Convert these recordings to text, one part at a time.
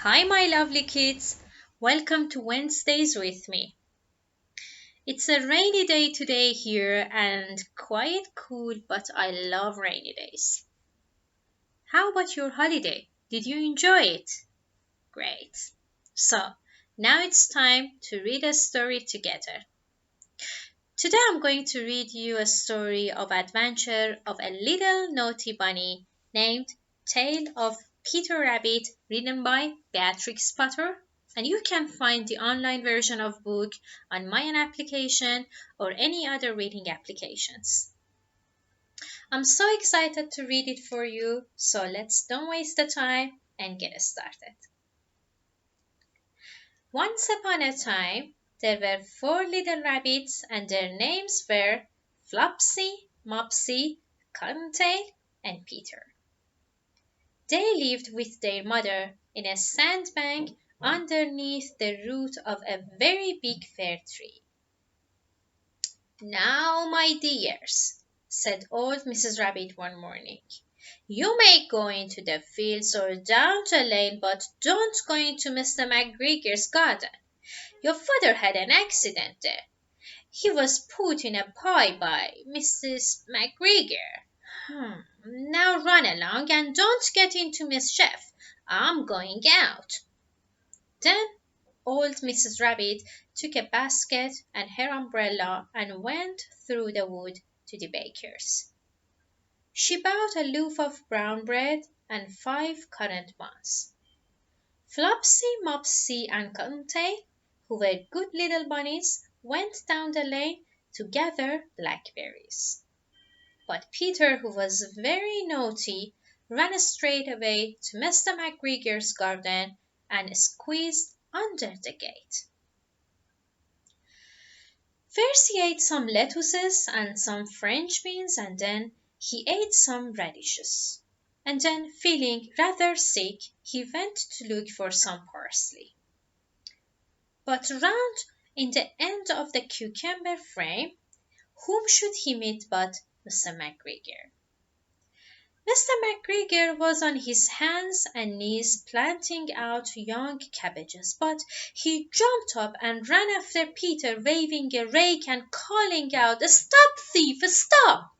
Hi, my lovely kids. Welcome to Wednesdays with me. It's a rainy day today here and quite cool, but I love rainy days. How about your holiday? Did you enjoy it? Great. So, now it's time to read a story together. Today I'm going to read you a story of adventure of a little naughty bunny named Tale of Peter Rabbit, written by Beatrix Potter, and you can find the online version of book on my application or any other reading applications. I'm so excited to read it for you, so let's don't waste the time and get started. Once upon a time, there were four little rabbits, and their names were Flopsy, Mopsy, Cottontail, and Peter. They lived with their mother in a sandbank underneath the root of a very big fir tree. "Now, my dears," said old Mrs. Rabbit one morning, "you may go into the fields or down the lane, but don't go into Mr. McGregor's garden. Your father had an accident there. He was put in a pie by Mrs. McGregor. Now run along and don't get into mischief. I'm going out." Then old Mrs. Rabbit took a basket and her umbrella and went through the wood to the baker's. She bought a loaf of brown bread and 5 currant buns. Flopsy, Mopsy, and Cottontail, who were good little bunnies, went down the lane to gather blackberries. But Peter, who was very naughty, ran straight away to Mr. McGregor's garden and squeezed under the gate. First he ate some lettuces and some French beans, and then he ate some radishes. And then, feeling rather sick, he went to look for some parsley. But round in the end of the cucumber frame, whom should he meet but Mr. McGregor? Mr. McGregor was on his hands and knees planting out young cabbages, but he jumped up and ran after Peter, waving a rake and calling out, "Stop, thief, stop!"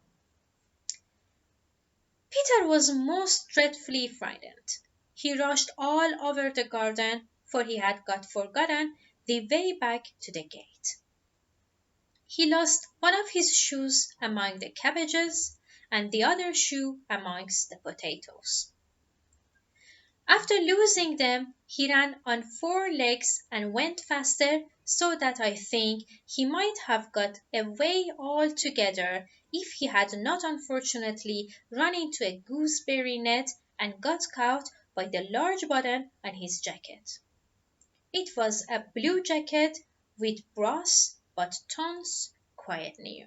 Peter was most dreadfully frightened. He rushed all over the garden, for he had got forgotten the way back to the gate. He lost one of his shoes among the cabbages and the other shoe amongst the potatoes. After losing them, he ran on 4 legs and went faster, so that I think he might have got away altogether if he had not unfortunately run into a gooseberry net and got caught by the large button on his jacket. It was a blue jacket with brass buttons, quite new.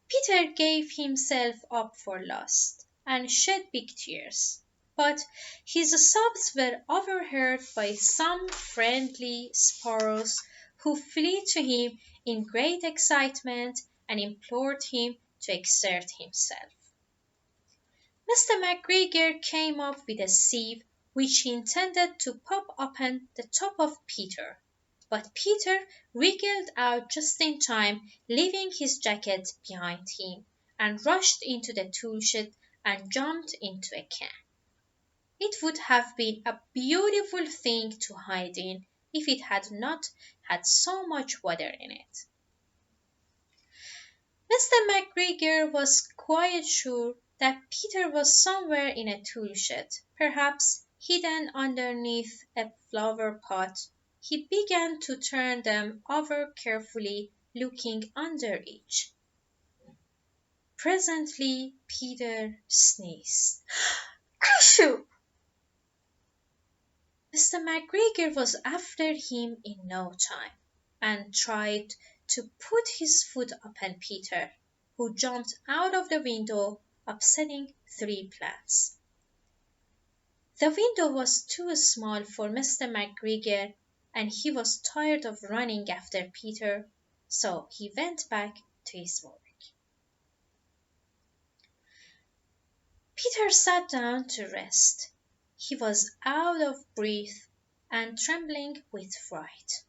Peter gave himself up for lost, and shed big tears. But his sobs were overheard by some friendly sparrows, who flew to him in great excitement and implored him to exert himself. Mr. McGregor came up with a sieve which he intended to pop upon the top of Peter, but Peter wriggled out just in time, leaving his jacket behind him, and rushed into the tool shed and jumped into a can. It would have been a beautiful thing to hide in if it had not had so much water in it. Mr. McGregor was quite sure that Peter was somewhere in a tool shed, perhaps hidden underneath a flower pot. He began to turn them over carefully, looking under each. Presently Peter sneezed. "Achoo!" Mr. McGregor was after him in no time, and tried to put his foot upon Peter, who jumped out of the window, upsetting 3 plants. The window was too small for Mr. McGregor, and he was tired of running after Peter, so he went back to his work. Peter sat down to rest. He was out of breath and trembling with fright,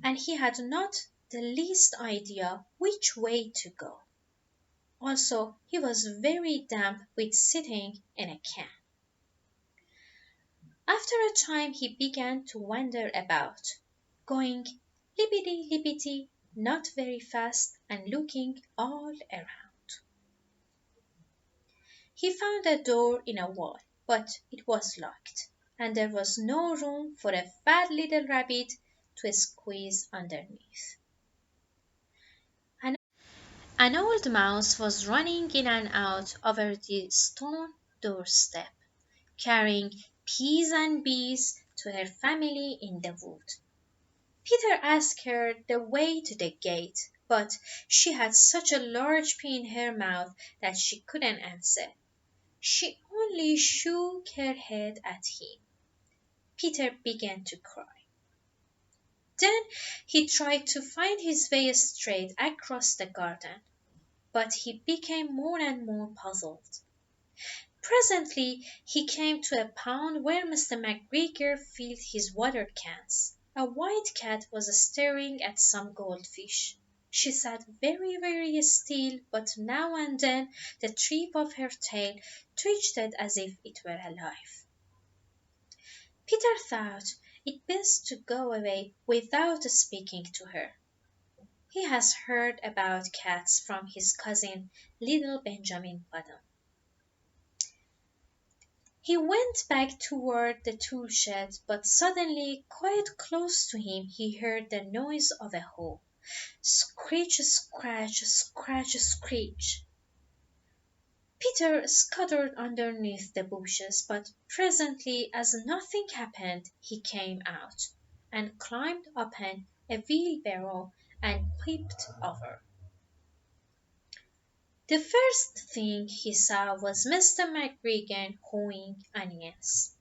and he had not the least idea which way to go. Also, he was very damp with sitting in a can. After a time he began to wander about, going lippity lippity, not very fast, and looking all around. He found a door in a wall, but it was locked, and there was no room for a fat little rabbit to squeeze underneath. An old mouse was running in and out over the stone doorstep, carrying peas and bees to her family in the wood. Peter asked her the way to the gate, but she had such a large pea in her mouth that she couldn't answer. She only shook her head at him. Peter began to cry. Then he tried to find his way straight across the garden, but he became more and more puzzled. Presently he came to a pond where Mr. McGregor filled his water cans. A white cat was staring at some goldfish. She sat very, very still, but now and then the tip of her tail twitched as if it were alive. Peter thought it best to go away without speaking to her. He has heard about cats from his cousin, little Benjamin Button. He went back toward the tool shed, but suddenly, quite close to him, he heard the noise of a hoe. Screech, scratch, scratch, screech. Peter scuttered underneath the bushes, but presently, as nothing happened, he came out, and climbed upon a wheelbarrow and peeped over. The first thing he saw was Mr. McGregor hoeing onions.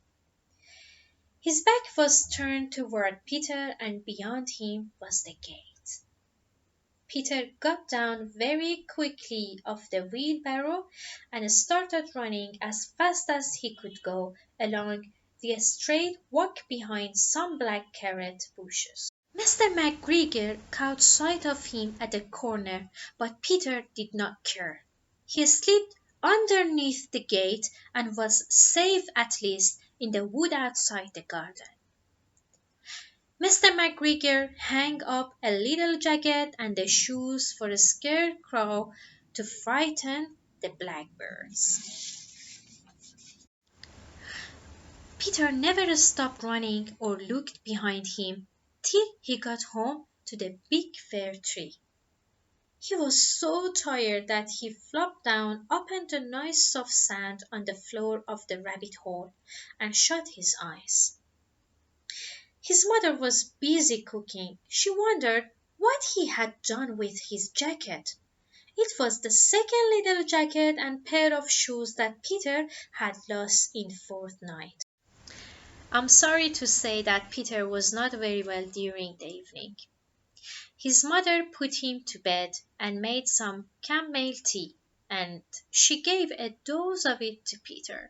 His back was turned toward Peter, and beyond him was the gate. Peter got down very quickly off the wheelbarrow and started running as fast as he could go along the straight walk behind some black carrot bushes. Mr. McGregor caught sight of him at the corner, but Peter did not care. He slipped underneath the gate and was safe at least in the wood outside the garden. Mr. McGregor hung up a little jacket and the shoes for a scarecrow to frighten the blackbirds. Peter never stopped running or looked behind him till he got home to the big fir tree. He was so tired that he flopped down upon the nice soft sand on the floor of the rabbit hole and shut his eyes. His mother was busy cooking. She wondered what he had done with his jacket. It was the second little jacket and pair of shoes that Peter had lost in fortnight. I'm sorry to say that Peter was not very well during the evening. His mother put him to bed and made some camomile tea, and she gave a dose of it to Peter.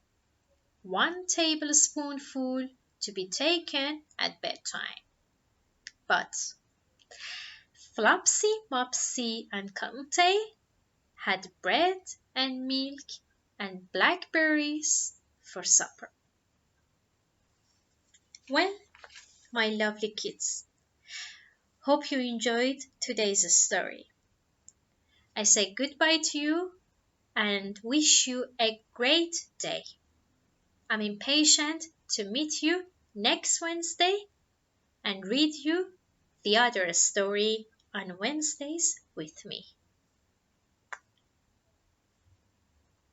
1 tablespoonful to be taken at bedtime. But Flopsy, Mopsy, and Cottontail had bread and milk and blackberries for supper. Well, my lovely kids, hope you enjoyed today's story. I say goodbye to you and wish you a great day. I'm impatient to meet you next Wednesday and read you the other story on Wednesdays with me.